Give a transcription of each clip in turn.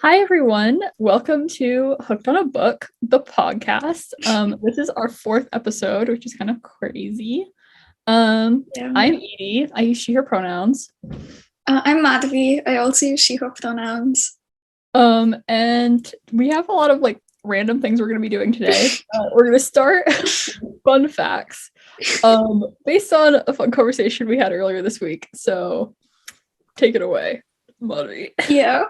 Hi everyone, welcome to Hooked on a Book, the podcast. This is our fourth episode, which is kind of crazy. I'm Edie. I use she/her pronouns. I'm Madhavi. I also use she/her pronouns. And we have a lot of random things we're going to be doing today. We're going to start fun facts, based on a fun conversation we had earlier this week. So take it away, Madhavi. Yeah.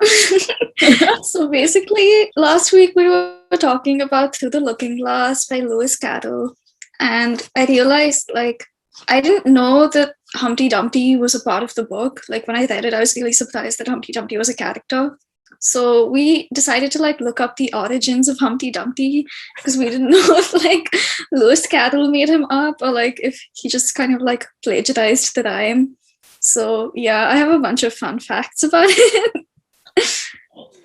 So basically, last week we were talking about Through the Looking Glass by Lewis Carroll, and I realized I didn't know that Humpty Dumpty was a part of the book. When I read it, I was really surprised that Humpty Dumpty was a character. So we decided to look up the origins of Humpty Dumpty because we didn't know if Lewis Carroll made him up or if he just kind of plagiarized the rhyme. So yeah, I have a bunch of fun facts about it.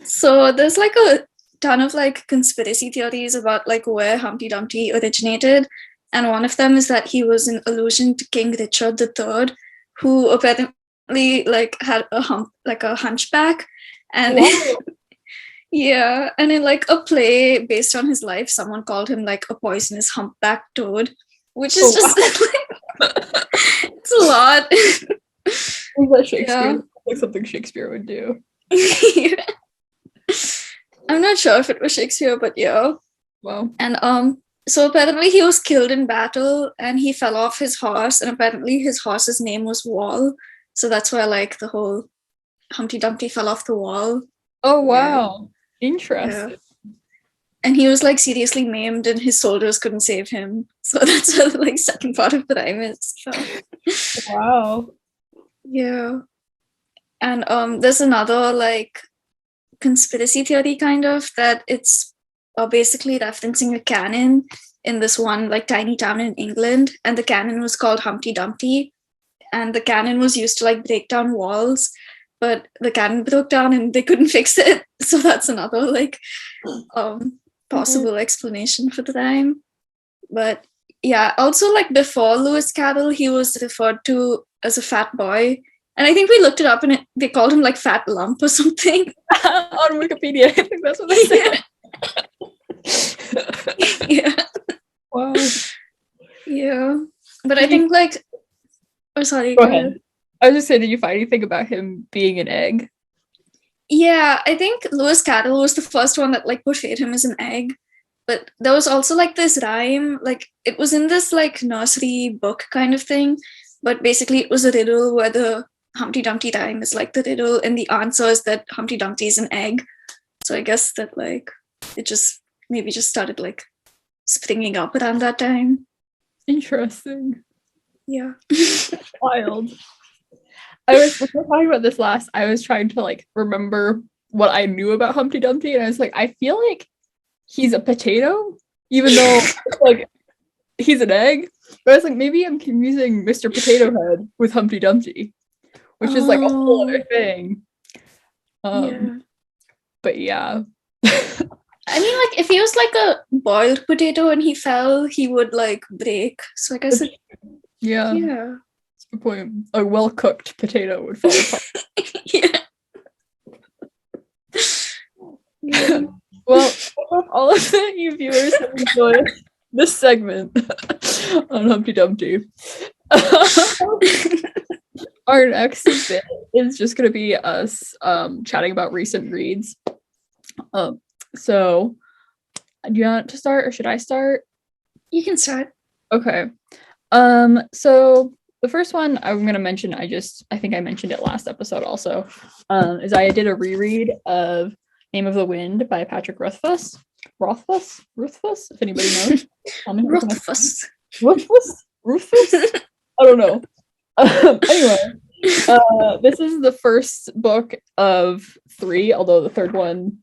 So there's a ton of conspiracy theories about where Humpty Dumpty originated, and one of them is that he was an allusion to King Richard III, who apparently had a hunchback, and yeah, and in a play based on his life, someone called him a poisonous humpback toad, which is just it's a lot. Is that Shakespeare? Yeah. Something Shakespeare would do. Yeah. I'm not sure if it was Shakespeare, but yeah. Wow. And so apparently he was killed in battle and he fell off his horse, and apparently his horse's name was Wall. So that's why the whole Humpty Dumpty fell off the wall. Oh wow. Yeah. Interesting. Yeah. And he was seriously maimed and his soldiers couldn't save him. So that's where the second part of the rhyme is. So. Wow. Yeah. And there's another conspiracy theory kind of that it's basically referencing a cannon in this one tiny town in England, and the cannon was called Humpty Dumpty, and the cannon was used to break down walls, but the cannon broke down and they couldn't fix it. So that's another possible explanation for the rhyme. But yeah, also before Lewis Carroll, he was referred to as a fat boy. And I think we looked it up and they called him Fat Lump or something. On Wikipedia, I think that's what they said. Yeah. Wow. Yeah. But I think oh, sorry. Go ahead. I was just saying, did you find anything about him being an egg? Yeah, I think Lewis Carroll was the first one that portrayed him as an egg. But there was also this rhyme, it was in this nursery book kind of thing. But basically it was a riddle where the Humpty Dumpty rhyme is the riddle, and the answer is that Humpty Dumpty is an egg. So I guess that it just maybe just started springing up around that time. Interesting. Yeah. Wild. When we were talking about this last, I was trying to remember what I knew about Humpty Dumpty, and I was I feel he's a potato, even though he's an egg. But I was maybe I'm confusing Mr. Potato Head with Humpty Dumpty, which is a whole other thing. Yeah. But yeah. I mean, if he was a boiled potato and he fell, he would break. So I guess yeah. Yeah. That's a good point. A well-cooked potato would fall apart. Yeah. Yeah. Well, I hope all of you viewers have enjoyed this segment on Humpty Dumpty. Our next bit is just going to be us chatting about recent reads. So, do you want to start or should I start? You can start. Okay. So the first one I'm going to mention, I think I mentioned it last episode also, is I did a reread of Name of the Wind by Patrick Rothfuss, if anybody knows. Rothfuss. I don't know. Anyway, this is the first book of 3, although the third one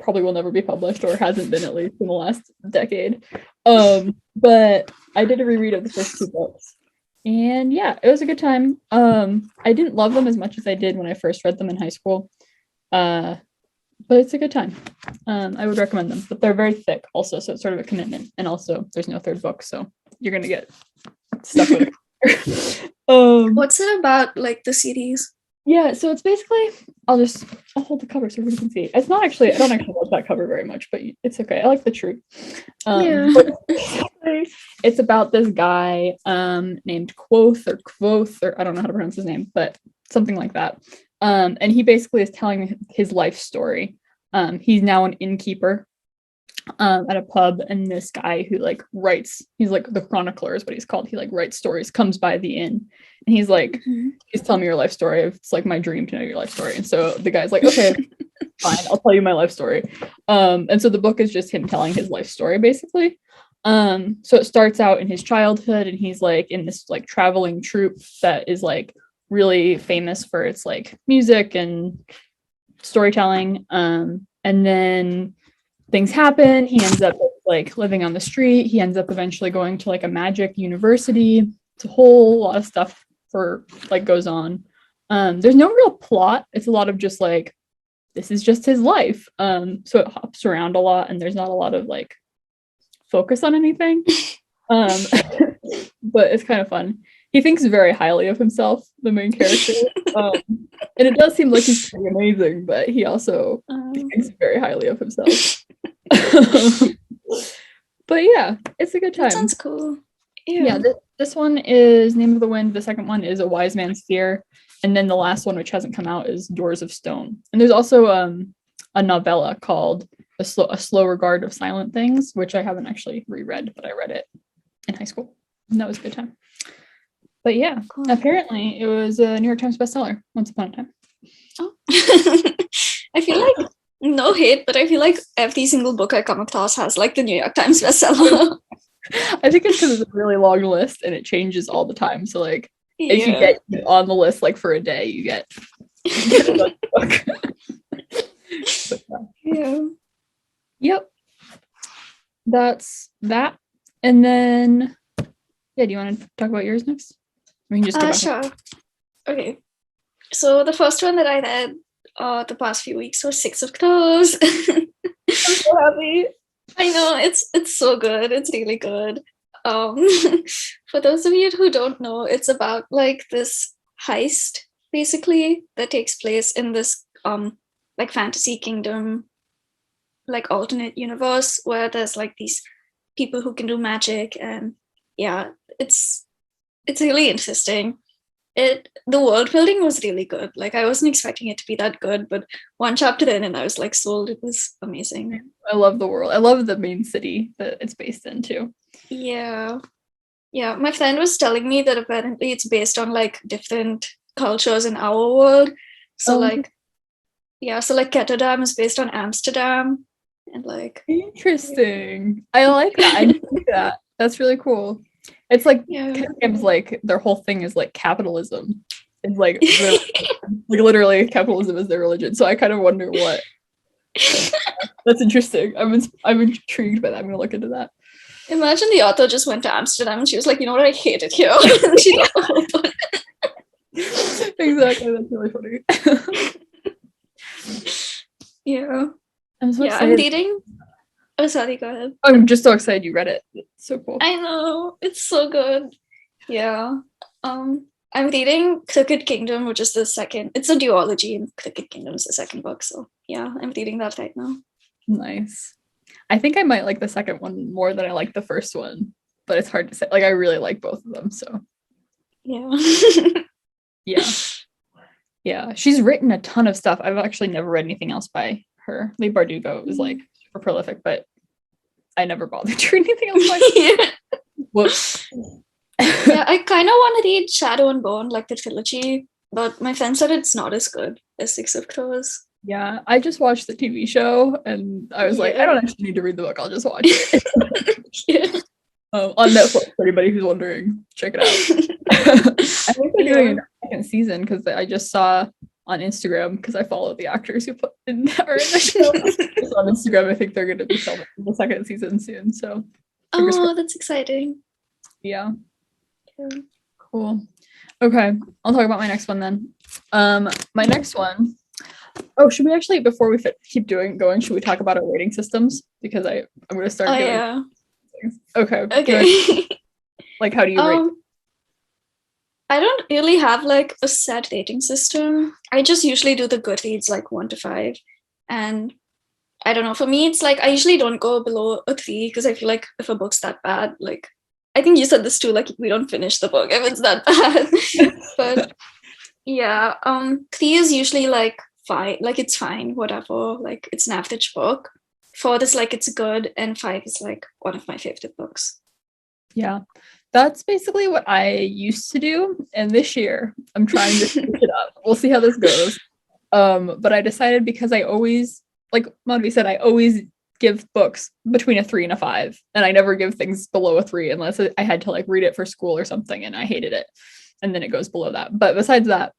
probably will never be published, or hasn't been, at least in the last decade. But I did a reread of the first 2 books, and yeah, it was a good time. I didn't love them as much as I did when I first read them in high school, but it's a good time. I would recommend them, but they're very thick also, so it's sort of a commitment, and also there's no third book, so you're gonna get stuck with it. What's it about, the series? Yeah, so it's basically, I'll hold the cover so everybody can see. It's not actually, I don't actually love that cover very much, but it's okay. I like the truth. But it's about this guy named Quoth, or I don't know how to pronounce his name, but something like that. And he basically is telling his life story. He's now an innkeeper at a pub, and this guy who like writes, he's like the chronicler is what he's called. He like writes stories, comes by the inn, and he's like, he's telling me your life story. It's like my dream to know your life story. And so the guy's like, okay, fine, I'll tell you my life story. And so the book is just him telling his life story basically. So it starts out in his childhood, and he's like in this like traveling troupe that is like really famous for its like music and storytelling. And then things happen. He ends up like living on the street. He ends up eventually going to like a magic university. It's a whole lot of stuff goes on. There's no real plot. It's a lot of just like, this is just his life. So it hops around a lot, and there's not a lot of like focus on anything. But it's kind of fun. He thinks very highly of himself, the main character. And it does seem like he's pretty amazing, but he also thinks very highly of himself. But yeah, it's a good time. That sounds cool. Yeah, this one is Name of the Wind. The second one is A Wise Man's Fear. And then the last one, which hasn't come out, is Doors of Stone. And there's also a novella called A Slow Regard of Silent Things, which I haven't actually reread, but I read it in high school. And that was a good time. But yeah, cool. Apparently it was a New York Times bestseller once upon a time. Oh. I feel like, no hate, but I feel like every single book I come across has like the New York Times bestseller. I think it's because it's a really long list and it changes all the time. So like, if you get on the list like for a day, you get a book. But, yeah. Yep. That's that. And then, yeah, do you want to talk about yours next? We can just sure. Okay. So the first one that I read the past few weeks was Six of Crows. I'm so happy. I know, it's so good. It's really good. For those of you who don't know, it's about like this heist basically that takes place in this like fantasy kingdom, like alternate universe where there's like these people who can do magic, and yeah, it's really interesting. The world building was really good. Like I wasn't expecting it to be that good, but one chapter in and I was like sold. It was amazing. I love the world. I love the main city that it's based in too. Yeah. My friend was telling me that apparently it's based on like different cultures in our world. So like Ketterdam is based on Amsterdam, and like interesting. I like that. I like that. That's really cool. It's like Ketterdam's like their whole thing is like capitalism. It's like like literally capitalism is their religion. So I kind of wonder what. That's interesting. I'm intrigued by that. I'm gonna look into that. Imagine the author just went to Amsterdam and she was like, you know what, I hate it here. And she loved the whole book. Exactly, that's really funny. Yeah. I'm so excited. I'm reading. Oh, sorry, go ahead. I'm just so excited you read it. It's so cool. I know, it's so good. Yeah. I'm reading Crooked Kingdom, which is the second. It's a duology, and Crooked Kingdom is the second book. So yeah, I'm reading that right now. Nice. I think I might like the second one more than I like the first one, but it's hard to say. Like I really like both of them. So yeah. Yeah. She's written a ton of stuff. I've actually never read anything else by her. Leigh Bardugo is like super prolific, but I never bothered to read anything else by her. Whoops. Yeah, I kind of want to read Shadow and Bone, like the trilogy, but my friend said it's not as good as Six of Crows. Yeah, I just watched the TV show and I was like, I don't actually need to read the book. I'll just watch it. On Netflix, for anybody who's wondering, check it out. I think they're doing a second season because I just saw on Instagram, because I follow the actors who are in the show. So on Instagram, I think they're going to be filming the second season soon. So, that's exciting. Yeah. Cool. Okay, I'll talk about my next one then. My next one. Oh, should we actually, before we keep going, should we talk about our rating systems? Because I'm going to start doing things. Okay. Okay. Like, how do you rate? I don't really have like a set rating system. I just usually do the Goodreads like 1 to 5. And I don't know, for me, it's like I usually don't go below a 3 because I feel like if a book's that bad, like I think you said this too, like we don't finish the book if it's that bad. But yeah, 3 is usually like fine, like it's fine, whatever, like it's an average book. 4 is like it's good, and 5 is like one of my favorite books. Yeah, that's basically what I used to do. And this year, I'm trying to switch it up. We'll see how this goes. But I decided because I always, like Madhavi said, I always give books between a 3 and a 5. And I never give things below a 3 unless I had to like read it for school or something and I hated it. And then it goes below that. But besides that,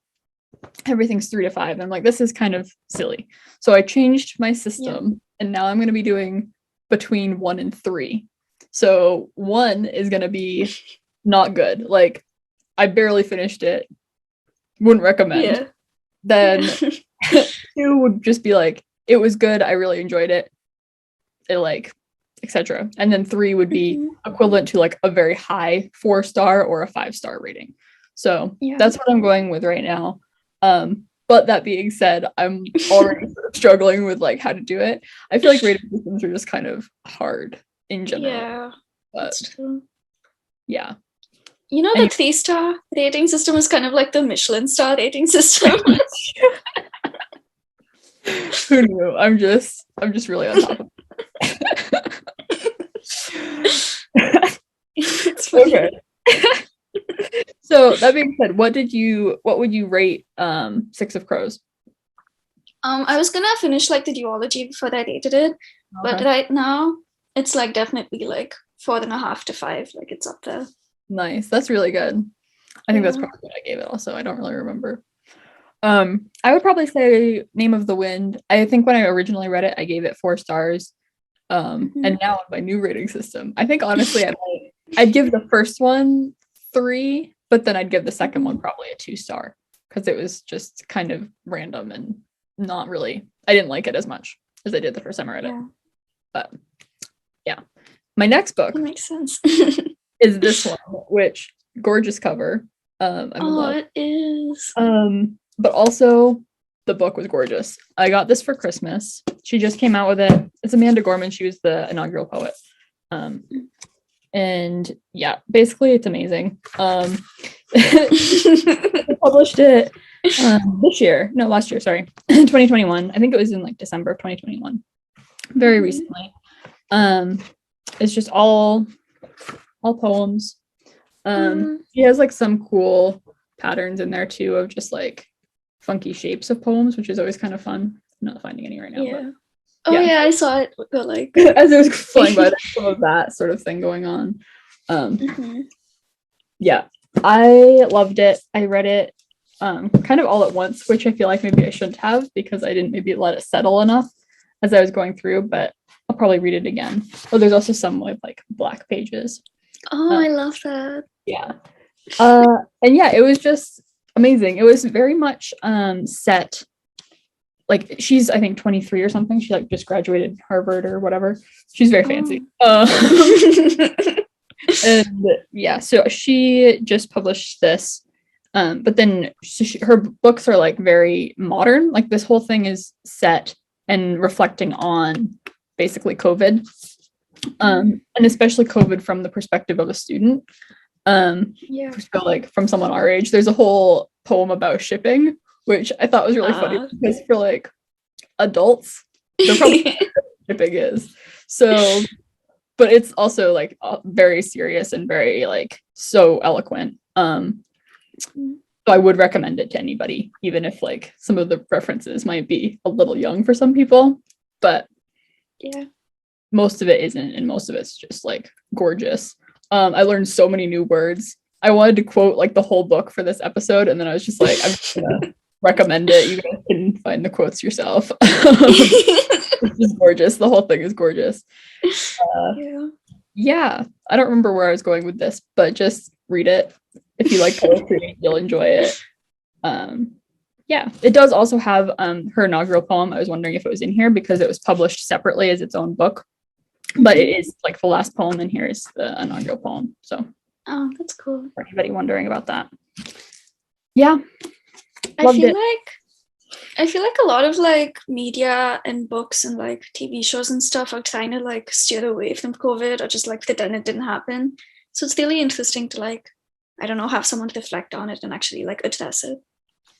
everything's 3 to 5. And I'm like, this is kind of silly. So I changed my system and now I'm going to be doing between 1 and 3. So 1 is going to be not good. Like I barely finished it. Wouldn't recommend. Yeah. Then 2 would just be like, it was good. I really enjoyed it. It like, etc. And then 3 would be equivalent to like a very high 4-star or a 5-star rating. So that's what I'm going with right now. But that being said, I'm already sort of struggling with like how to do it. I feel like rating systems are just kind of hard in general. Yeah, that's true. Yeah. You know, the 3-star rating system is kind of like the Michelin star rating system. Who knew? I'm just really on top of it. Okay. So that being said, what would you rate 6 of Crows? I was gonna finish like the duology before I rated it, but right now it's like definitely like 4.5 to 5. Like it's up there. Nice. That's really good. I think that's probably what I gave it also. I don't really remember. I would probably say Name of the Wind. I think when I originally read it, I gave it 4 stars. And now on my new rating system, I think honestly I'd give the first one 3, but then I'd give the second one probably a 2-star because it was just kind of random and not really, I didn't like it as much as I did the first time I read it. But yeah. My next book that makes sense. is this one, which gorgeous cover. I'm in love. It is. But also the book was gorgeous. I got this for Christmas. She just came out with it. It's Amanda Gorman. She was the inaugural poet. And yeah, basically it's amazing. I published it last year, sorry. 2021. I think it was in like December of 2021. Very recently. It's just all poems. She has like some cool patterns in there too of just like funky shapes of poems, which is always kind of fun. I'm not finding any right now. Yeah, I saw it. But like as it was flying by, there's some of that sort of thing going on. Yeah, I loved it. I read it kind of all at once, which I feel like maybe I shouldn't have because I didn't maybe let it settle enough as I was going through, but I'll probably read it again. Oh, there's also some with like black pages. I love that. Yeah. And yeah, it was just amazing. It was very much set, like she's I think 23 or something. She like just graduated Harvard or whatever. She's very fancy. And yeah, so she just published this, but then her books are like very modern. Like this whole thing is set and reflecting on basically COVID, and especially COVID from the perspective of a student. So like from someone our age, there's a whole poem about shipping, which I thought was really funny because for like adults, they're probably what shipping is. So, but it's also like very serious and very like so eloquent. So I would recommend it to anybody, even if like some of the references might be a little young for some people, but yeah, most of it isn't, and most of it's just like gorgeous. I learned so many new words. I wanted to quote like the whole book for this episode, and then I was just like, I'm just gonna recommend it. You guys can find the quotes yourself. It's just gorgeous. The whole thing is gorgeous. Yeah, I don't remember where I was going with this, but just read it. If you like poetry, you'll enjoy it. Yeah, it does also have her inaugural poem. I was wondering if it was in here because it was published separately as its own book, but it is like the last poem in here is the inaugural poem. So Oh, that's cool. For anybody wondering about that. Yeah. I feel like a lot of like media and books and like TV shows and stuff are trying to like steer away from COVID or just like pretend it didn't happen. So it's really interesting to like, I don't know, have someone reflect on it and actually like address it.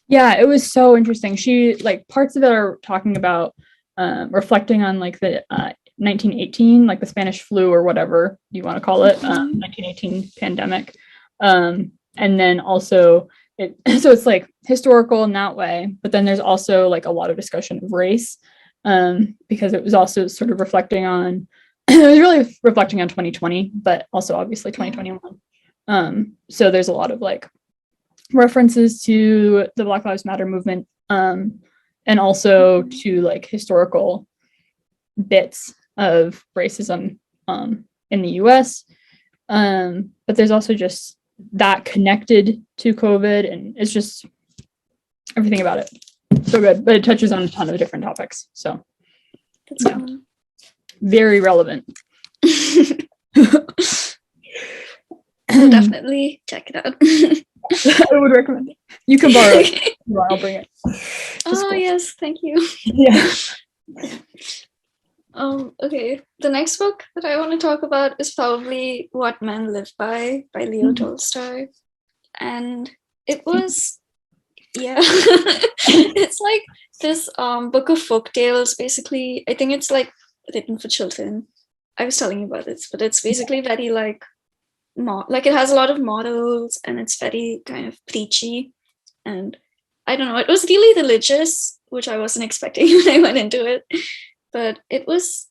Yeah, it was so interesting. She like parts of it are talking about reflecting on like the 1918, like the Spanish flu or whatever you want to call it, 1918 pandemic. And then also so it's like historical in that way, but then there's also like a lot of discussion of race, because it was also sort of reflecting on it was really reflecting on 2020, but also obviously 2021. So there's a lot of like references to the Black Lives Matter movement, and also to like historical bits of racism in the US. But there's also just that connected to COVID, and it's just everything about it. So good, but it touches on a ton of different topics. So that's cool. Very relevant. I'll definitely check it out. I would recommend it. You can borrow it. I'll bring it. Oh, yes, thank you. Yeah. Okay. The next book that I want to talk about is probably What Men Live by Leo Tolstoy. And it was, it's like this book of folk tales, basically. I think it's like written for children. I was telling you about this, but it's basically very like it has a lot of morals, and it's very kind of preachy, and I don't know, it was really religious, which I wasn't expecting when I went into it, but it was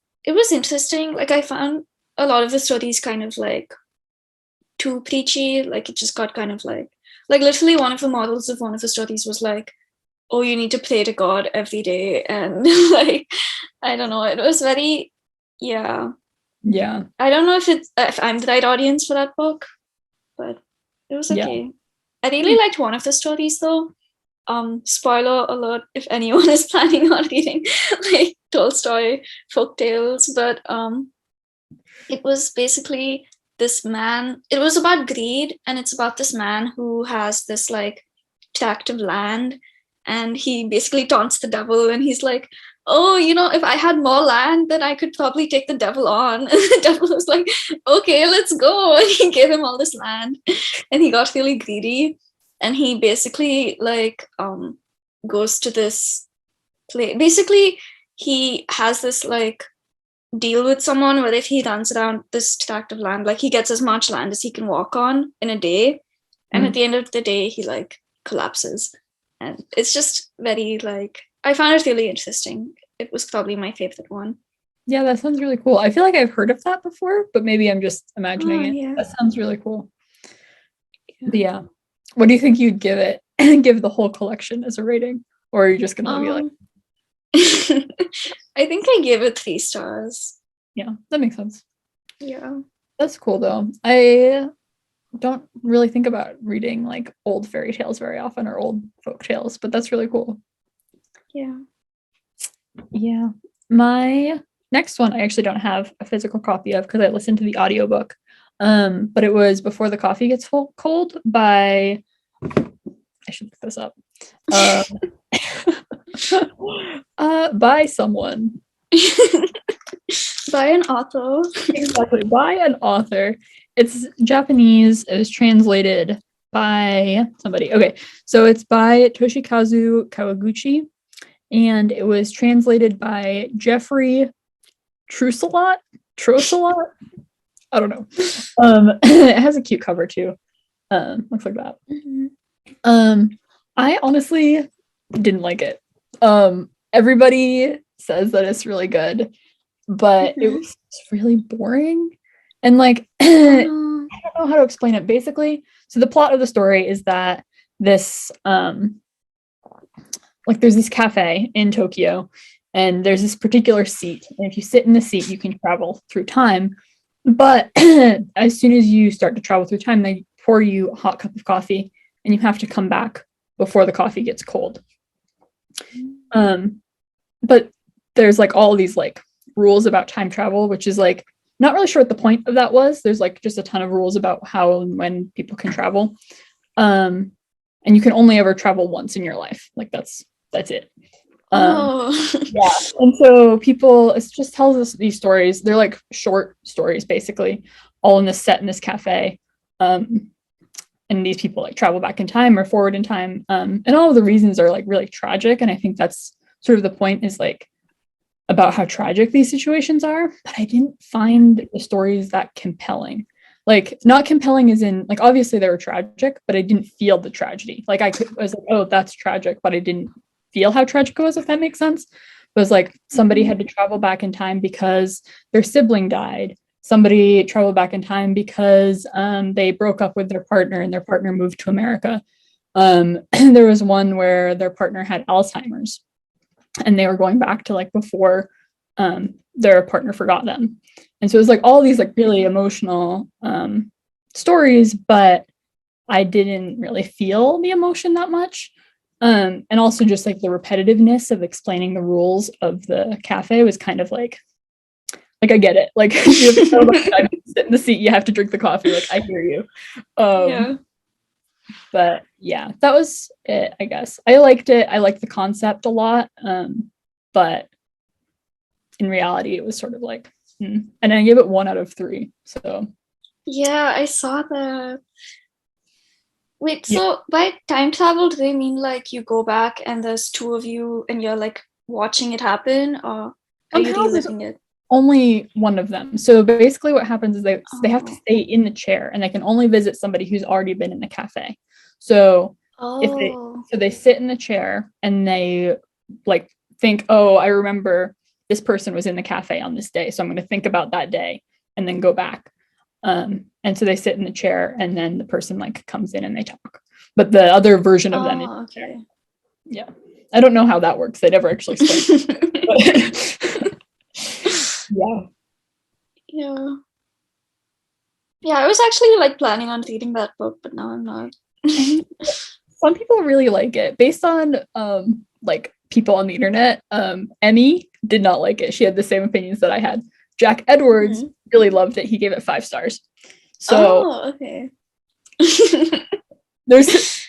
interesting. Like I found a lot of the stories kind of like too preachy, like it just got kind of like literally one of the models of one of the stories was like, oh, you need to pray to God every day, and like I don't know, it was very Yeah. I don't know if I'm the right audience for that book, but it was okay. Yeah. I really liked one of the stories though. Spoiler alert if anyone is planning on reading like Tolstoy folk tales, but it was basically this man, it was about greed, and it's about this man who has this like tract of land, and he basically taunts the devil, and he's like, oh, you know, if I had more land, then I could probably take the devil on. And the devil was like, okay, let's go. And he gave him all this land, and he got really greedy, and he basically like goes to this place. Basically, he has this like deal with someone where if he runs around this tract of land, like he gets as much land as he can walk on in a day, and at the end of the day he like collapses. And it's just very like, I found it really interesting. It was probably my favorite one. Yeah, that sounds really cool. I feel like I've heard of that before, but maybe I'm just imagining it. Yeah. That sounds really cool. Yeah. What do you think you'd give it? Give the whole collection as a rating? Or are you just gonna be like I think I gave it 3 stars. Yeah, that makes sense. Yeah. That's cool though. I don't really think about reading like old fairy tales very often, or old folk tales, but that's really cool. Yeah. My next one I actually don't have a physical copy of because I listened to the audiobook, but it was Before the Coffee Gets Cold by, I should look this up, by someone. By an author. Exactly, by an author. It's Japanese. It was translated by somebody. Okay, so it's by Toshikazu Kawaguchi, and it was translated by Jeffrey Troselot. I don't know. It has a cute cover too. Looks like that. I honestly didn't like it. Everybody says that it's really good, but it was really boring. And like, I don't know how to explain it. Basically, so the plot of the story is that this, like there's this cafe in Tokyo, and there's this particular seat. And if you sit in the seat, you can travel through time. But as soon as you start to travel through time, they pour you a hot cup of coffee, and you have to come back before the coffee gets cold. But there's like all these like rules about time travel, which is like not really sure what the point of that was. There's like just a ton of rules about how and when people can travel. And you can only ever travel once in your life. Like that's it. Yeah. And so people, it just tells us these stories. They're like short stories, basically, all in this set in this cafe. And these people like travel back in time or forward in time. And all of the reasons are like really tragic. And I think that's sort of the point, is like about how tragic these situations are. But I didn't find the stories that compelling. Like, not compelling as in, like, obviously they were tragic, but I didn't feel the tragedy. Like I was like, oh, that's tragic, but I didn't feel how tragic it was, if that makes sense. It was like somebody had to travel back in time because their sibling died. Somebody traveled back in time because they broke up with their partner and their partner moved to America. There was one where their partner had Alzheimer's and they were going back to like before their partner forgot them. And so it was like all these like really emotional stories, but I didn't really feel the emotion that much. And also just like the repetitiveness of explaining the rules of the cafe was kind of like I get it. Like you have to sit in the seat, you have to drink the coffee. Like I hear you. But yeah, that was it, I guess. I liked it. I liked the concept a lot. But in reality, it was sort of like, and I gave it 1 out of 3. So yeah, I saw that. Wait, so by time travel, do they mean like you go back and there's 2 of you and you're like watching it happen, or are you reliving it? Only one of them. So basically what happens is they have to stay in the chair and they can only visit somebody who's already been in the cafe. So if they sit in the chair and they like think, oh, I remember this person was in the cafe on this day, so I'm going to think about that day and then go back. And so they sit in the chair and then the person like comes in and they talk. But the other version of them is okay. Yeah. I don't know how that works. They never actually explain. Yeah, I was actually like planning on reading that book, but now I'm not. Some people really like it. Based on like people on the internet, Emmy did not like it. She had the same opinions that I had. Jack Edwards really loved it. He gave it 5 stars. So okay. There's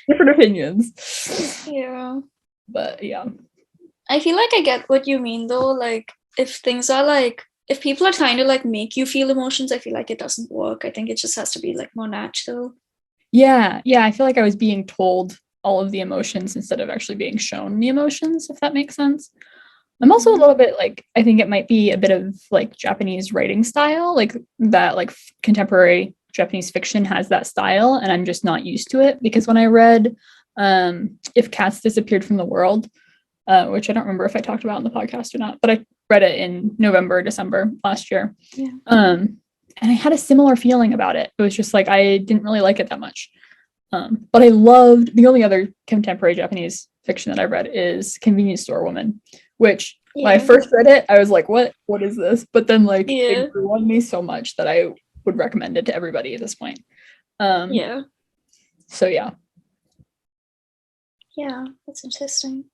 different opinions. Yeah. But yeah. I feel like I get what you mean though. Like if things are like, if people are trying to like make you feel emotions, I feel like it doesn't work. I think it just has to be like more natural. Yeah. I feel like I was being told all of the emotions instead of actually being shown the emotions, if that makes sense. I'm also a little bit like, I think it might be a bit of like Japanese writing style, like that, like contemporary Japanese fiction has that style, and I'm just not used to it. Because when I read If Cats Disappeared from the World, which I don't remember if I talked about in the podcast or not, but I read it in November, December last year. Yeah. And I had a similar feeling about it. It was just like, I didn't really like it that much. But I loved, the only other contemporary Japanese fiction that I read is Convenience Store Woman, which when I first read it, I was like, what is this? But then like it grew on me so much that I would recommend it to everybody at this point. So yeah. Yeah, that's interesting.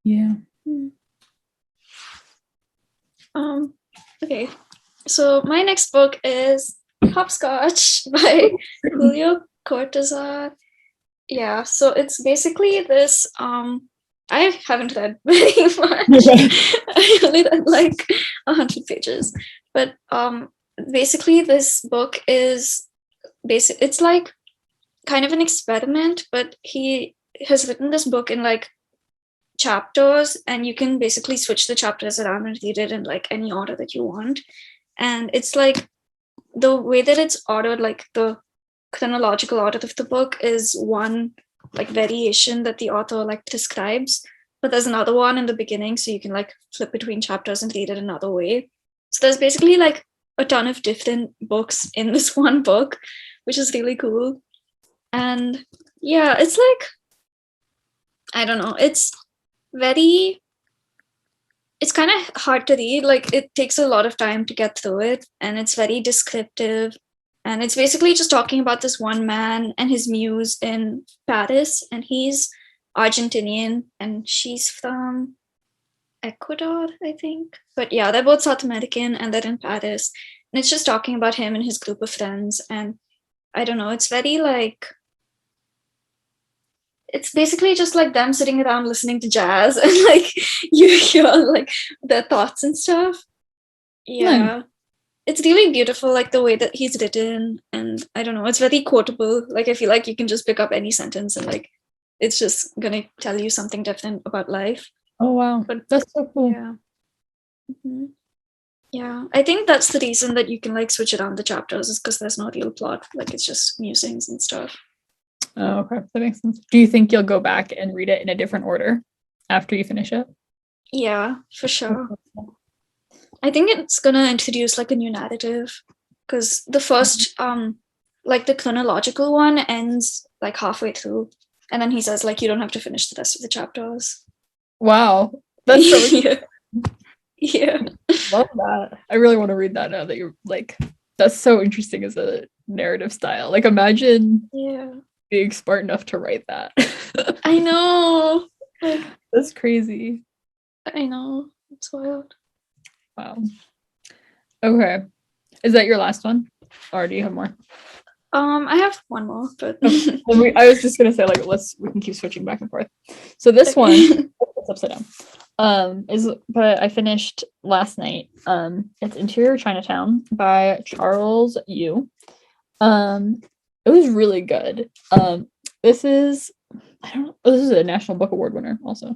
Yeah. Okay. So my next book is Hopscotch by Julio Cortázar. Yeah, so it's basically this I haven't read very much. I only read like 100 pages. But basically this book is it's like kind of an experiment, but he has written this book in like chapters, and you can basically switch the chapters around and read it in like any order that you want. And it's like the way that it's ordered, like the chronological order of the book is one like variation that the author like describes, but there's another one in the beginning, so you can like flip between chapters and read it another way. So there's basically like a ton of different books in this one book, which is really cool. And yeah, it's like, I don't know, it's kind of hard to read. Like it takes a lot of time to get through it, and it's very descriptive. And it's basically just talking about this one man and his muse in Paris, and he's Argentinian and she's from Ecuador, I think. But yeah, they're both South American and they're in Paris. And it's just talking about him and his group of friends. And I don't know, it's very like, it's basically just like them sitting around listening to jazz and like you hear like their thoughts and stuff. Yeah. It's really beautiful, like the way that he's written. And I don't know, it's very quotable. Like I feel like you can just pick up any sentence and like it's just gonna tell you something different about life. Oh wow, but that's so cool. Yeah. Mm-hmm. Yeah, I think that's the reason that you can like switch around the chapters is because there's no real plot. Like it's just musings and stuff. Oh, okay, that makes sense. Do you think you'll go back and read it in a different order after you finish it? Yeah, for sure. I think it's gonna introduce like a new narrative because the first like the chronological one ends like halfway through, and then he says like you don't have to finish the rest of the chapters. Wow, that's so yeah. Yeah. Love that. I really want to read that now that you're like, that's so interesting as a narrative style. Like imagine being smart enough to write that. I know. Like, that's crazy. I know. It's wild. Wow. Okay. Is that your last one? Or do you have more? I have one more, but well, I was just gonna say like we can keep switching back and forth. So this one it's upside down. But I finished last night. It's Interior Chinatown by Charles Yu. It was really good. This is a National Book Award winner also.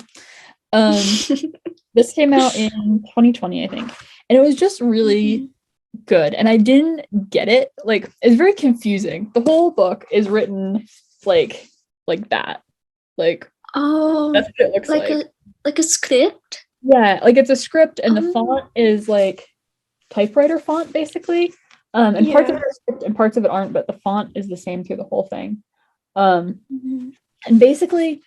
This came out in 2020, I think, and it was just really good. And I didn't get it. Like, it's very confusing. The whole book is written like that. Like, that's what it looks like a script. Yeah, like it's a script, and the font is like typewriter font, basically. And parts of it are script and parts of it aren't, but the font is the same through the whole thing. And basically,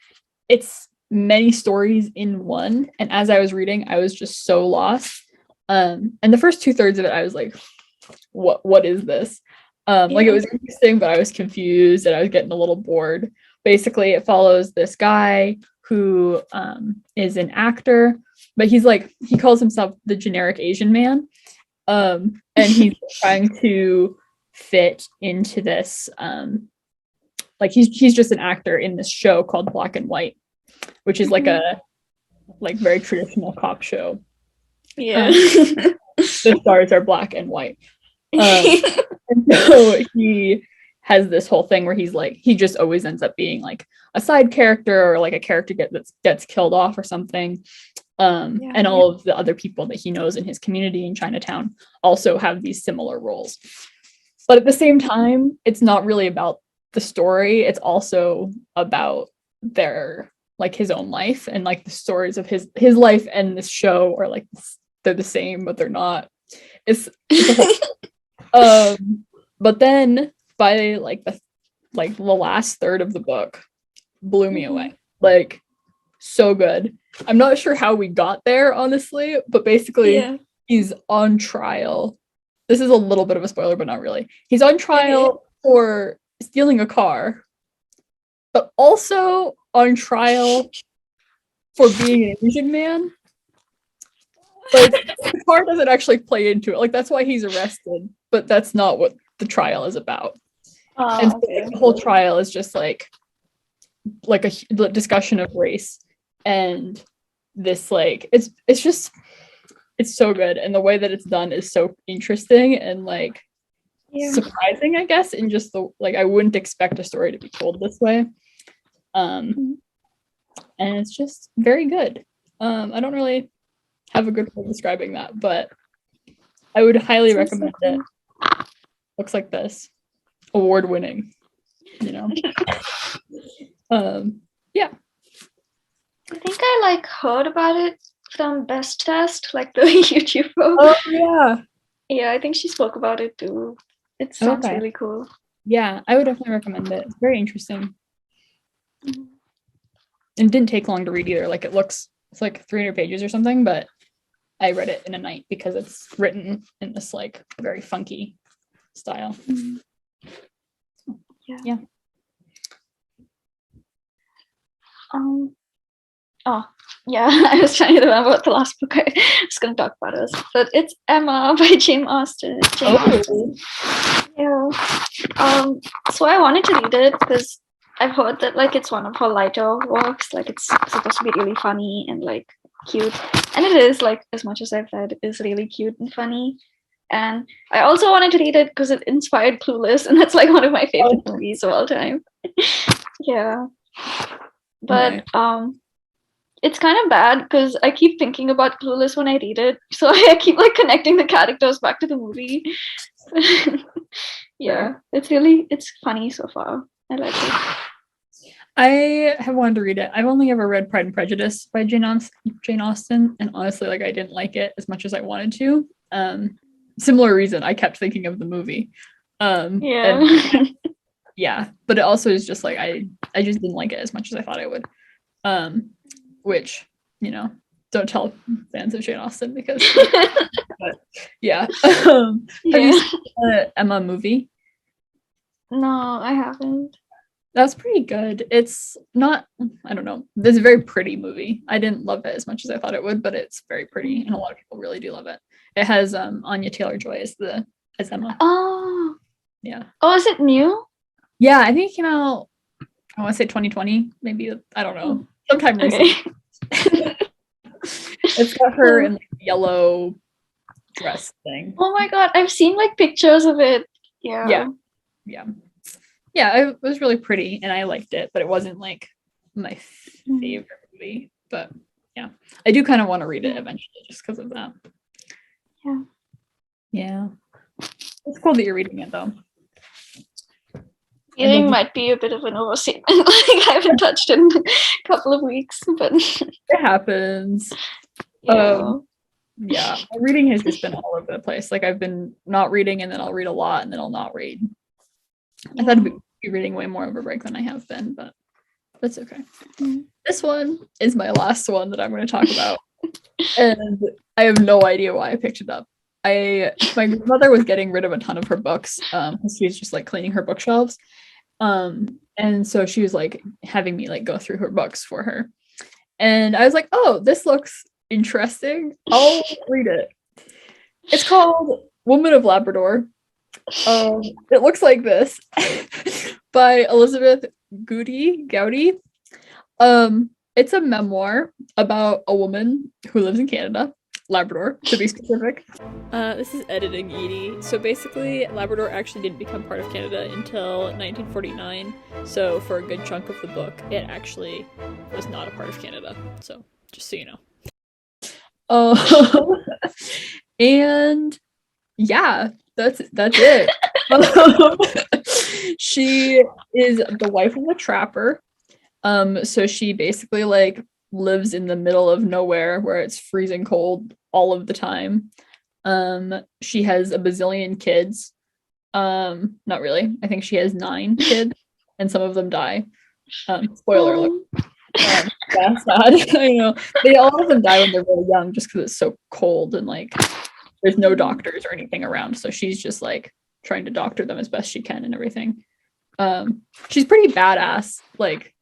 it's many stories in one. And as I was reading, I was just so lost. And the first 2/3 of it, I was like, what is this? Like it was interesting, but I was confused and I was getting a little bored. Basically, it follows this guy who is an actor, but he calls himself the generic Asian man. And he's trying to fit into this like he's just an actor in this show called Black and White, which is like a very traditional cop show. The stars are black and white. And so he has this whole thing where he just always ends up being like a side character or like a character that gets killed off or something. And all of the other people that he knows in his community in Chinatown also have these similar roles. But at the same time, it's not really about the story. It's also about their his own life, and like the stories of his life and this show are like they're the same, but they're not. It's but then by the last third of the book blew me away. Like, so good. I'm not sure how we got there, honestly, but basically he's on trial. This is a little bit of a spoiler, but not really. He's on trial for stealing a car, but also on trial for being an Asian man. Like, the car doesn't actually play into it. Like, that's why he's arrested, but that's not what the trial is about. And so the whole trial is just like a discussion of race, and this it's so good, and the way that it's done is so interesting and surprising, I guess, in just the I wouldn't expect a story to be told this way. And it's just very good. I don't really have a good way of describing that, but I would highly recommend it. Looks like this. Award-winning, yeah. I think I heard about it from Best Test, the YouTuber. Oh yeah, I think she spoke about it too. It sounds really cool. Yeah, I would definitely recommend it. It's very interesting. And it didn't take long to read either. It's 300 pages or something, but I read it in a night because it's written in this very funky style. Yeah. Oh, yeah, I was trying to remember what the last book I was going to talk about is. But it's Emma by Jane Austen. Yeah. So I wanted to read it because I've heard that like it's one of her lighter works. Like it's supposed to be really funny and like cute. And it is, like, as much as I've read, it is really cute and funny. And I also wanted to read it because it inspired Clueless, and that's like one of my favorite movies of all time. Yeah. But it's kind of bad because I keep thinking about Clueless when I read it. So I keep like connecting the characters back to the movie. Yeah, it's funny so far. I like it. I have wanted to read it. I've only ever read Pride and Prejudice by Jane Austen, and honestly, like I didn't like it as much as I wanted to. Similar reason, I kept thinking of the movie. Yeah, but it also is just like I just didn't like it as much as I thought I would. Which, you know, don't tell fans of Jane Austen because but yeah. Have you seen the Emma movie? No, I haven't. That's pretty good. It's not, I don't know. It's a very pretty movie. I didn't love it as much as I thought it would, but it's very pretty, and a lot of people really do love it. It has Anya Taylor-Joy as Emma. Oh. Yeah. Oh, is it new? Yeah, I think it came out, I want to say 2020, maybe, I don't know. Sometime recently. It's got her in like the yellow dress thing. Oh my god, I've seen like pictures of it. Yeah, it was really pretty and I liked it, but it wasn't like my favorite movie. But yeah, I do kind of want to read it eventually just because of that. Yeah, it's cool that you're reading it though. Reading might be a bit of an overstatement. Like I haven't touched it in a couple of weeks, but it happens. Yeah, reading has just been all over the place. Like I've been not reading, and then I'll read a lot, and then I'll not read. I thought I'd be reading way more over break than I have been, but that's okay. This one is my last one that I'm going to talk about, and I have no idea why I picked it up. My grandmother was getting rid of a ton of her books. She was just like cleaning her bookshelves, and so she was like having me like go through her books for her, and I was like, "Oh, this looks interesting. I'll read it." It's called Woman of Labrador. It looks like this by Elizabeth Gowdy. It's a memoir about a woman who lives in Canada, Labrador, to be specific. This is editing Edie. So basically, Labrador actually didn't become part of Canada until 1949. So for a good chunk of the book, it actually was not a part of Canada. So just so you know. And yeah, that's it. She is the wife of a trapper. So she basically like lives in the middle of nowhere where it's freezing cold all of the time. She has a bazillion kids. Not really. I think she has 9 kids, and some of them die. Spoiler alert. That's sad. I know. All of them die when they're really young just because it's so cold and like there's no doctors or anything around. So she's just like trying to doctor them as best she can and everything. She's pretty badass, like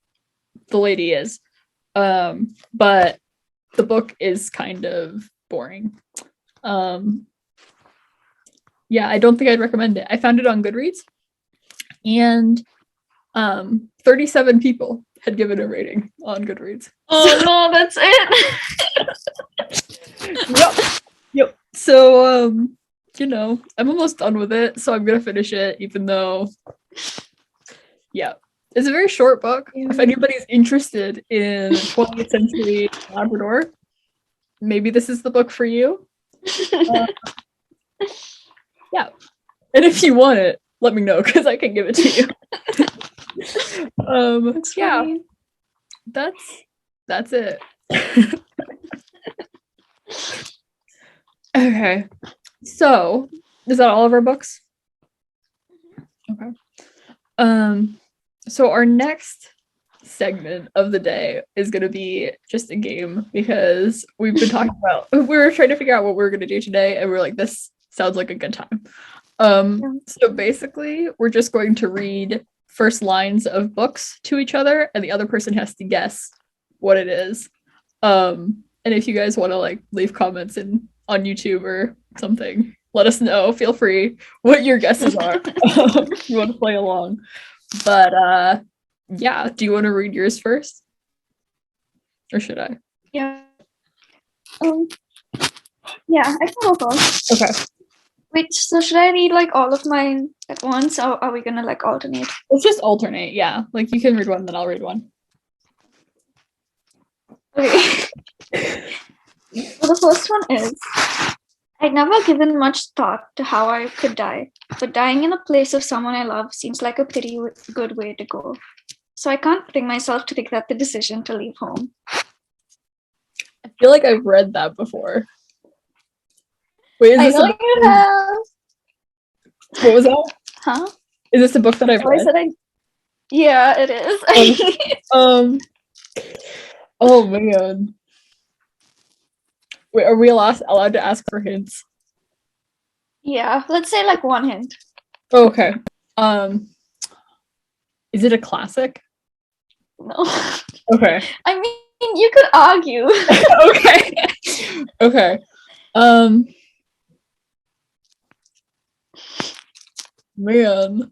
the lady is. But the book is kind of boring. Yeah, I don't think I'd recommend it. I found it on Goodreads, and 37 people had given a rating on Goodreads. Oh no, that's it. Yep. So you know, I'm almost done with it, so I'm gonna finish it, even though it's a very short book. If anybody's interested in 20th century Labrador, maybe this is the book for you. Yeah. And if you want it, let me know because I can give it to you. Yeah. That's it. Okay. So, is that all of our books? Okay. So our next segment of the day is going to be just a game because we've been talking about, we were trying to figure out what we were going to do today, and we're like, this sounds like a good time. So basically, we're just going to read first lines of books to each other, and the other person has to guess what it is. And if you guys want to like leave comments on YouTube or something, let us know. Feel free what your guesses are. If you want to play along. But yeah, do you want to read yours first? Or should I? Yeah. Yeah, I can go first. Okay. Wait, so should I read like all of mine at once, or are we gonna like alternate? Let's just alternate, yeah. Like you can read one, then I'll read one. Okay. So the first one is, I'd never given much thought to how I could die, but dying in a place of someone I love seems like a pretty good way to go. So I can't bring myself to regret the decision to leave home. I feel like I've read that before. Wait, is this I know you have. What was that? Huh? Is this a book that I've read? Yeah, it is. Oh man. Wait, are we allowed to ask for hints? Yeah, let's say like one hint. Oh, okay. Is it a classic? No. Okay. I mean, you could argue. Okay. Okay. Man.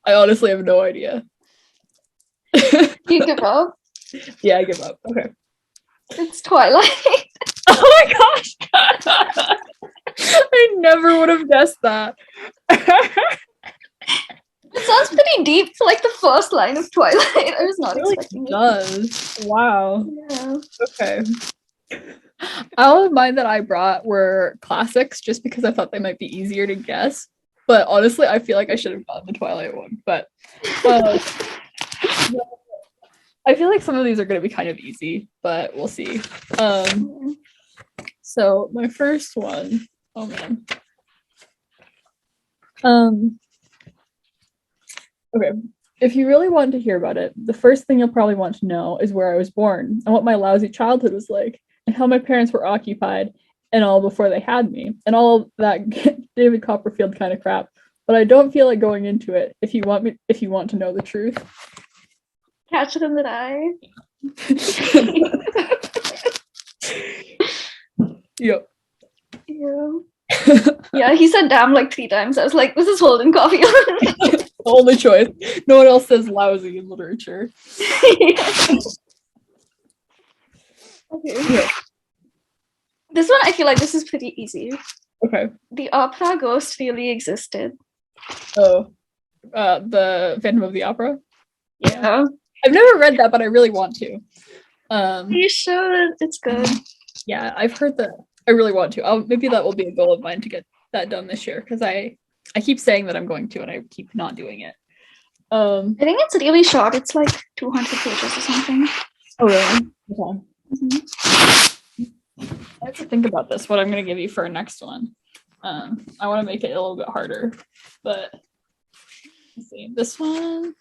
I honestly have no idea. You give up? Yeah, I give up. Okay. It's Twilight. Oh my gosh! I never would have guessed that. It sounds pretty deep for like the first line of Twilight. I was not expecting it. Does. Wow. Yeah. Okay. All of mine that I brought were classics just because I thought they might be easier to guess. But honestly, I feel like I should have gotten the Twilight one. But I feel like some of these are going to be kind of easy, but we'll see. So my first one, oh man. Okay. If you really want to hear about it, the first thing you'll probably want to know is where I was born and what my lousy childhood was like and how my parents were occupied and all before they had me and all of that David Copperfield kind of crap. But I don't feel like going into it if you want to know the truth. Catcher in the Rye. Yep. Yeah. Yeah, he said damn like 3 times. I was like, this is Holden Caulfield. The only choice. No one else says lousy in literature. Okay. Yeah. This one, I feel like this is pretty easy. Okay. The opera ghost really existed. Oh. The Phantom of the Opera? Yeah. I've never read that, but I really want to. You should. It's good. Yeah, I've heard that. I really want to. Maybe that will be a goal of mine to get that done this year because I keep saying that I'm going to and I keep not doing it. I think it's really short. It's like 200 pages or something. Oh really? Okay. I have to think about this. What I'm going to give you for our next one. I want to make it a little bit harder, but let's see. This one.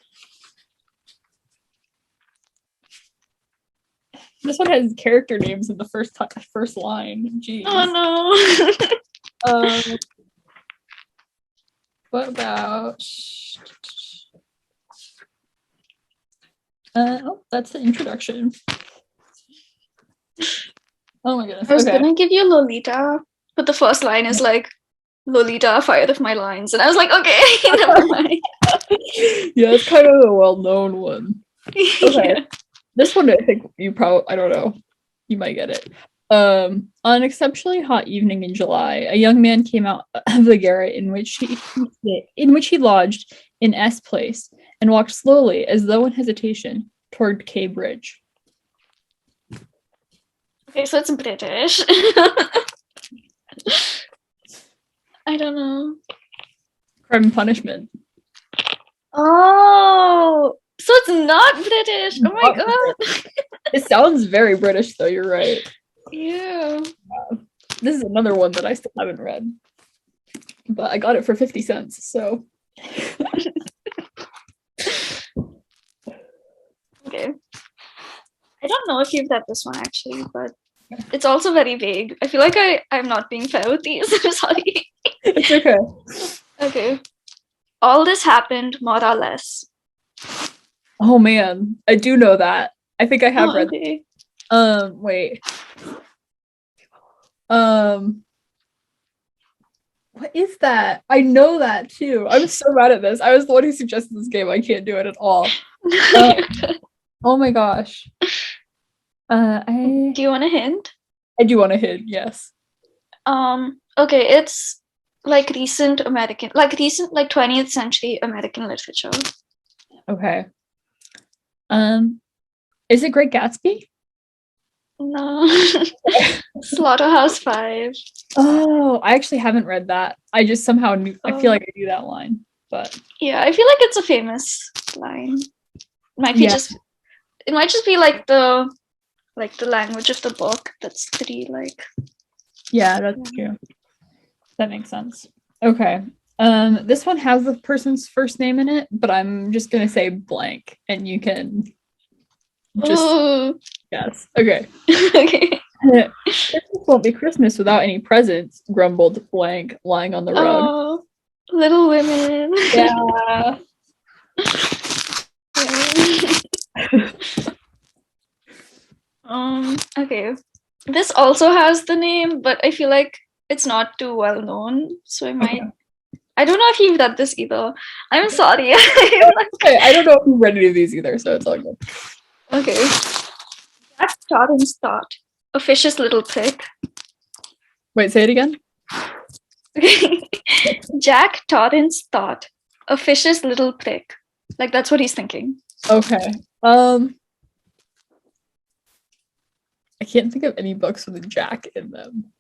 This one has character names in the first line. Jeez. Oh no. What about? Oh, that's the introduction. Oh my goodness. I was gonna give you Lolita, but the first line is like, Lolita, fired of my lines. And I was like, okay, never mind. Yeah, it's kind of a well-known one. Okay. Yeah. This one, I think I don't know, you might get it. On an exceptionally hot evening in July, a young man came out of the garret in which he lodged in S Place and walked slowly, as though in hesitation, toward K Bridge. Okay, so it's British. I don't know. Crime and Punishment. Oh, so it's not British. Oh my god. It sounds very British, though. You're right. Yeah. This is another one that I still haven't read, but I got it for 50 cents. So. Okay. I don't know if you've read this one actually, but it's also very vague. I feel like I'm not being fair with these. I'm sorry. It's okay. Okay. All this happened more or less. Oh man, I do know that. I think I have read. Okay. Wait. What is that? I know that too. I'm so bad at this. I was the one who suggested this game. I can't do it at all. Oh my gosh. Do you want a hint? I do want a hint, yes. Okay, it's like recent 20th century American literature. Okay. Is it Great Gatsby? No. Slaughterhouse-Five. Oh, I actually haven't read that. I just somehow knew. I feel like I knew that line, but yeah, I feel like it's a famous line. It might just be like the language of the book. That's pretty like. Yeah, that's true. That makes sense. Okay. This one has the person's first name in it, but I'm just gonna say blank, and you can just guess. Okay. Okay. Christmas won't be Christmas without any presents, grumbled blank, lying on the rug. Oh, Little Women. Yeah. Okay. This also has the name, but I feel like it's not too well known, so I might. Okay. I don't know if you've read this either. I'm sorry. Okay, I don't know if you've read any of these either, so it's all good. Okay. Jack Torrance thought, a fish's little prick. Wait, say it again. Jack Torrance thought, a fish's little prick. Like that's what he's thinking. Okay. I can't think of any books with a Jack in them.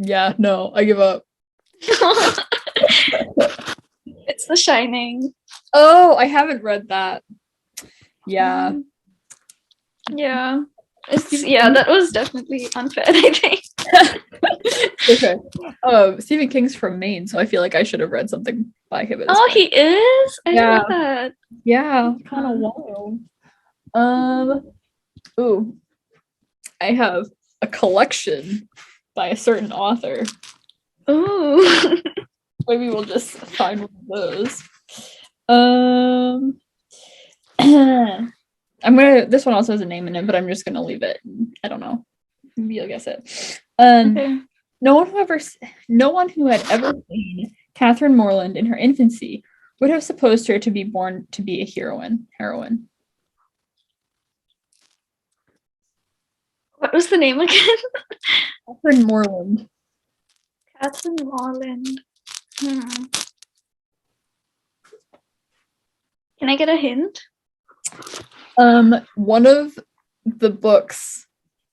Yeah, no, I give up. It's The Shining. Oh, I haven't read that. Yeah. Yeah. That was definitely unfair, I think. Okay. Stephen King's from Maine, so I feel like I should have read something by him. He is? I know that. Yeah, kind of wild. Ooh. I have a collection by a certain author. Ooh. Maybe we'll just find one of those. This one also has a name in it, but I'm just gonna leave it. I don't know. Maybe you'll guess it. Okay. No one who had ever seen Catherine Morland in her infancy would have supposed her to be born to be a heroine. What was the name again? Catherine Morland. Catherine Morland. Can I get a hint? One of the books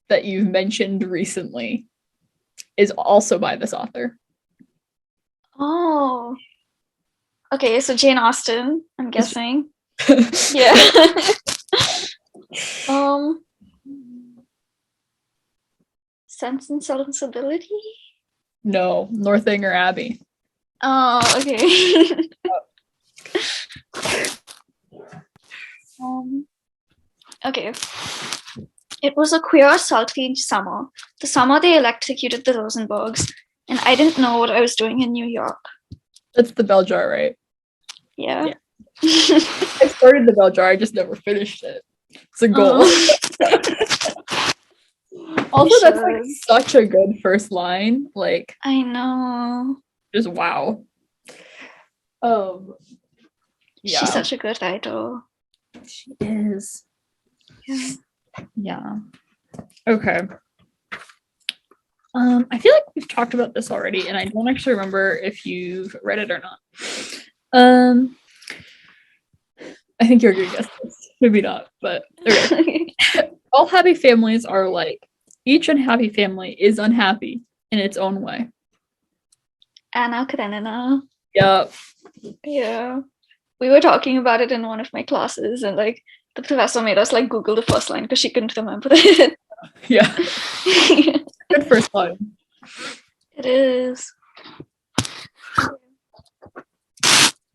that you've mentioned recently is also by this author. Oh. Okay, so Jane Austen, I'm guessing. Yeah. Sense and Sensibility? No, Northanger Abbey. Oh, okay. Okay. It was a queer, sultry summer. The summer they electrocuted the Rosenbergs, and I didn't know what I was doing in New York. That's the bell jar, right? Yeah. I started the bell jar, I just never finished it. It's a goal. Also, that's like such a good first line. Like, I know. Just wow. Yeah. She's such a good writer. She is. Yeah. Okay. I feel like we've talked about this already, and I don't actually remember if you've read it or not. I think you're gonna guess this. Maybe not, but okay. All happy families are alike. Each unhappy family is unhappy in its own way. Anna Karenina. Yep. Yeah. We were talking about it in one of my classes, and like the professor made us like Google the first line because she couldn't remember it. Yeah. Good first line. It is.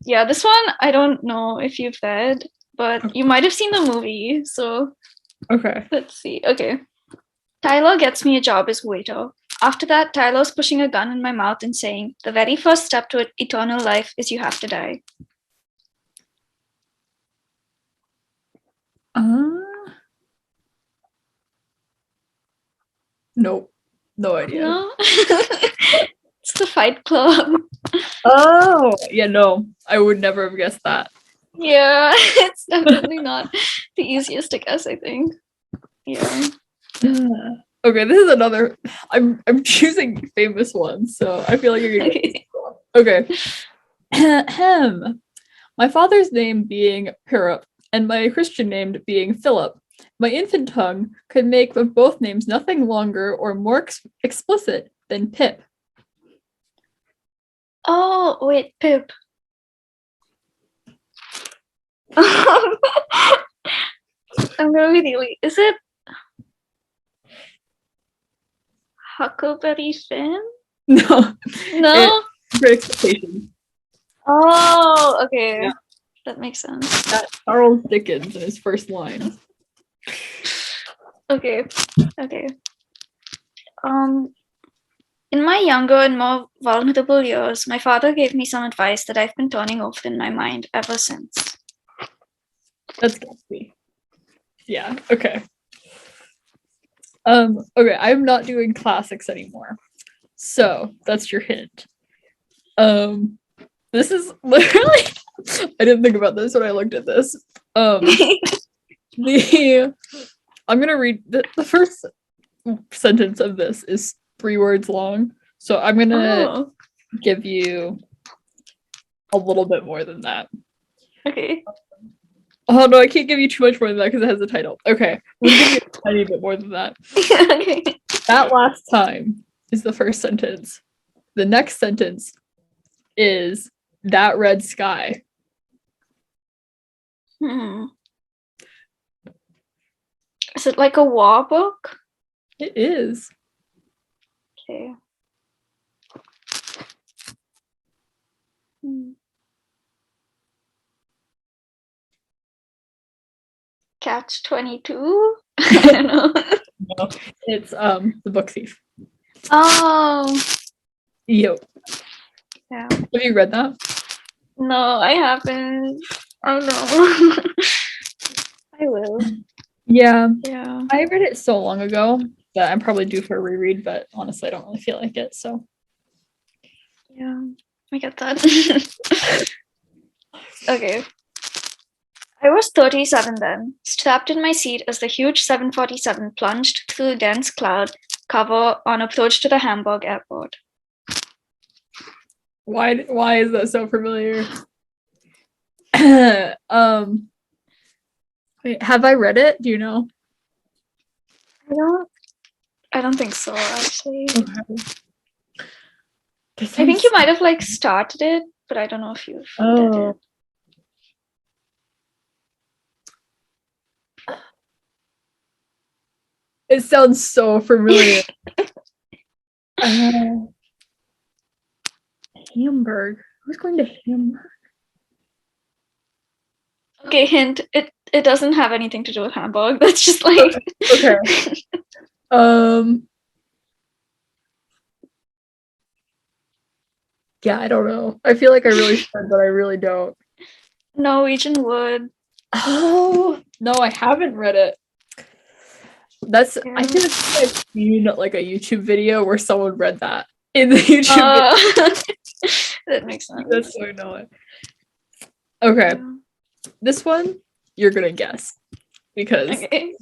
Yeah, this one I don't know if you've read, but you might have seen the movie, so okay. Let's see. Okay. Tyler gets me a job as waiter. After that, Tyler's pushing a gun in my mouth and saying, the very first step to eternal life is you have to die. Nope. No idea. No. It's the Fight Club. Oh, yeah, no. I would never have guessed that. Yeah, it's definitely not the easiest to guess, I think. Yeah. Okay, this is another. I'm choosing famous ones, so I feel like you're gonna get this. Okay. My father's name being Pirup, and my Christian name being Philip. My infant tongue could make of both names nothing longer or more explicit than Pip. Oh, wait, Pip. I'm gonna be really. Is it Huckleberry Finn? No. No? Great expectations. Oh, okay. Yeah. That makes sense. That's Charles Dickens in his first line. Okay. In my younger and more vulnerable years, my father gave me some advice that I've been turning over in my mind ever since. That's Gatsby. Yeah, okay. Okay, I'm not doing classics anymore. So that's your hint. This is literally I didn't think about this when I looked at this. I'm gonna read the first sentence of this is 3 words long. So I'm gonna give you a little bit more than that. Okay. Oh no, I can't give you too much more than that because it has a title. Okay, we'll give you a tiny bit more than that. Okay. That last time is the first sentence. The next sentence is that red sky. Is it like a war book? It is. Okay. Catch 22? I don't know. No, it's The Book Thief. Oh. Yo. Yeah. Have you read that? No, I haven't. Oh no. I will. Yeah. Yeah. I read it so long ago that I'm probably due for a reread, but honestly, I don't really feel like it, so. Yeah, I get that. Okay. I was 37 then, strapped in my seat as the huge 747 plunged through dense cloud cover on approach to the Hamburg airport. Why is that so familiar? Wait, have I read it? Do you know? I don't think so, actually. Okay. I think you might have like started it, but I don't know if you've read it. It sounds so familiar. Hamburg. Who's going to Hamburg? Okay, hint. It doesn't have anything to do with Hamburg. That's just like okay. Yeah, I don't know. I feel like I really should, but I really don't. Norwegian Wood. Oh no, I haven't read it. That's I think I've seen like a YouTube video where someone read that in the YouTube video. That makes sense. That's so annoying. Okay. Yeah. This one you're gonna guess because the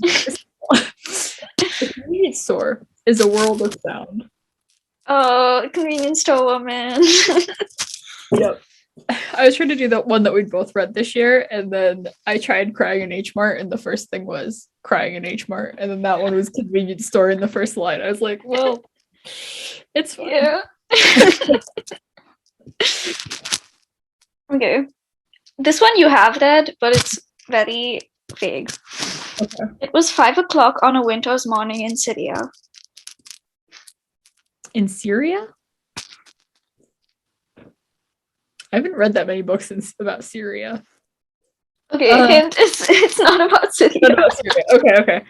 convenience store is a world of sound. Oh, convenience store woman. Yep. I was trying to do that one that we both read this year, and then I tried Crying in H Mart, and the first thing was Crying in H Mart, and then that one was convenience store in the first line. I was like, well, it's fine. Yeah. Okay. This one you have read, but it's very vague. Okay. It was 5:00 on a winter's morning in Syria. In Syria? I haven't read that many books about Syria. Okay, hint, it's not about Syria. Not about Syria. Okay.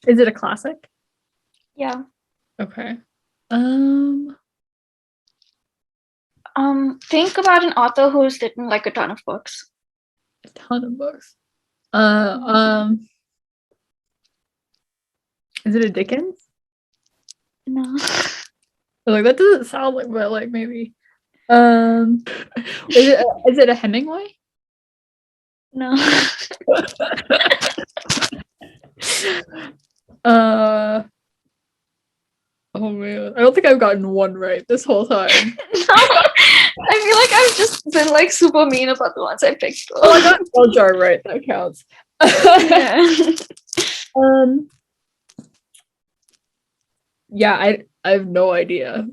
Is it a classic? Yeah. Okay. Think about an author who's written like a ton of books. A ton of books. Is it a Dickens? No. Like that doesn't sound like, but like maybe. Is it a Hemingway? No. Oh man, I don't think I've gotten one right this whole time. No. I feel like I've just been like super mean about the ones I picked. Oh, I got Jar right. That counts. Yeah. I have no idea.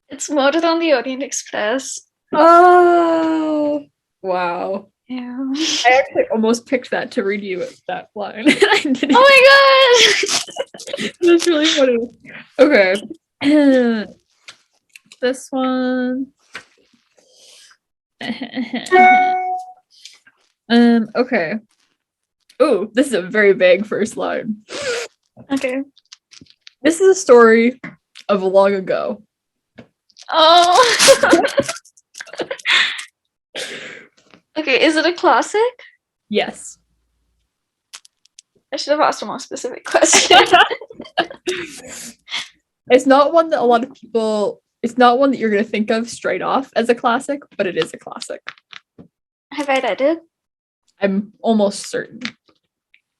It's Murder on the Orient Express. Oh wow. Yeah. I actually almost picked that to read you that line. I didn't. Oh my god! That's really funny. Okay. This one. Okay. Oh, this is a very vague first line. Okay. This is a story of long ago. Oh. Okay, is it a classic? Yes. I should have asked a more specific question. It's not one that a lot of people, it's not one that you're going to think of straight off as a classic, but it is a classic. Have I read it? I'm almost certain.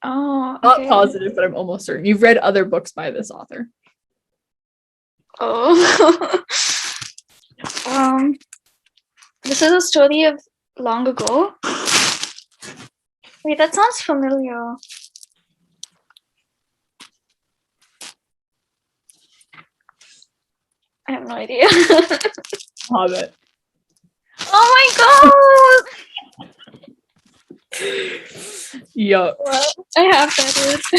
Oh, okay. Not positive, but I'm almost certain. You've read other books by this author. Oh. This is a story of long ago. Wait, that sounds familiar. I have no idea. Hobbit. Oh my god! Yup. Well, I have that.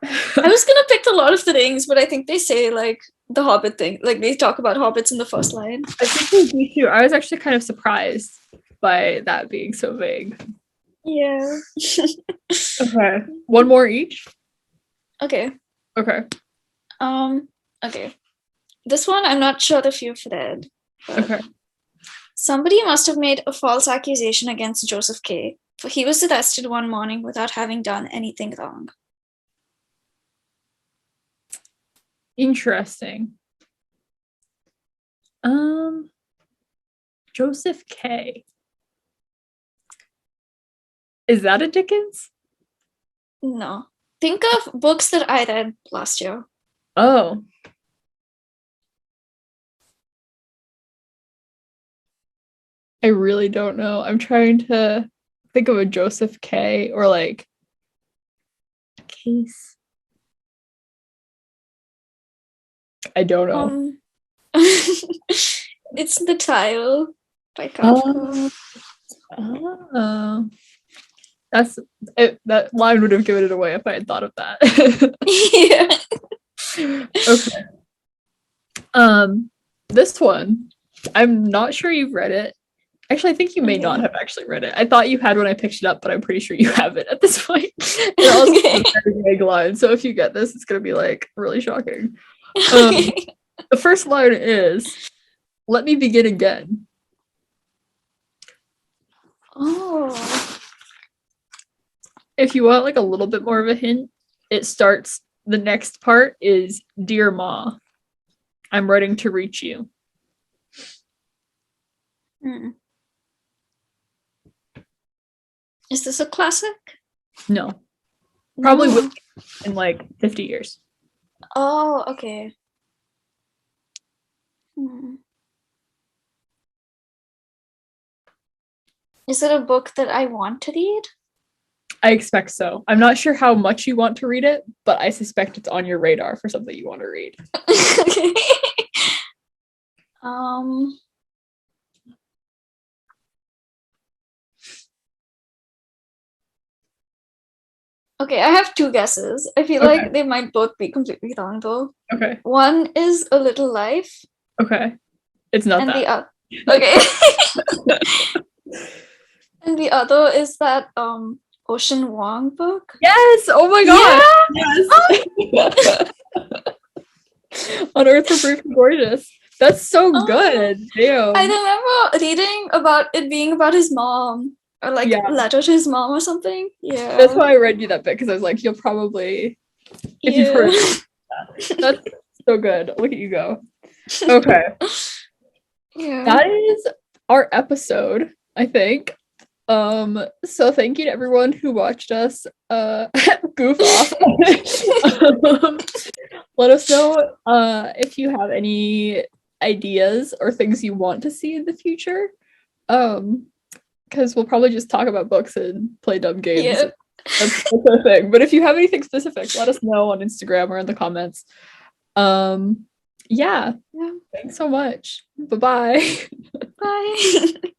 I was gonna pick The Lord of the Rings, but I think they say like the Hobbit thing. Like they talk about hobbits in the first line. I think they do too. I was actually kind of surprised by that being so vague. Yeah. Okay. One more each? Okay. Okay. Okay. This one I'm not sure if you've read. Okay. Somebody must have made a false accusation against Joseph K., for he was arrested one morning without having done anything wrong. Interesting. Joseph K. Is that a Dickens? No. Think of books that I read last year. Oh. I really don't know. I'm trying to think of a Joseph K. or like a case. I don't know. It's The Trial by Kafka. Oh. That's it. That line would have given it away if I had thought of that. Yeah. Okay. This one, I'm not sure you've read it. Actually, I think you may not have actually read it. I thought you had when I picked it up, but I'm pretty sure you have it at this point. It also has a very vague line, so if you get this, it's gonna be like really shocking. The first line is, "Let me begin again." Oh. If you want like a little bit more of a hint, it starts. The next part is, "Dear Ma, I'm writing to reach you." Is this a classic? No. Probably will in like 50 years. Oh, okay. Is it a book that I want to read? I expect so. I'm not sure how much you want to read it, but I suspect it's on your radar for something you want to read. Okay. Okay, I have two guesses. I feel like they might both be completely wrong though. Okay. One is A Little Life. Okay. It's not and that. Okay. And the other is that Ocean Wong book. Yes! Oh my god! Yeah! Yes! On Earth for Brief and Gorgeous. That's so good. Damn. I remember reading about it being about his mom, or like a letter to his mom or something. Yeah. That's why I read you that bit, because I was like, you'll probably, if you've heard that. That's so good. Look at you go. Okay. Yeah. That is our episode, I think. So thank you to everyone who watched us goof off. Let us know if you have any ideas or things you want to see in the future. Because we'll probably just talk about books and play dumb games. Yeah. That's the thing. But if you have anything specific, let us know on Instagram or in the comments. Yeah. Thanks so much. Bye-bye. Bye.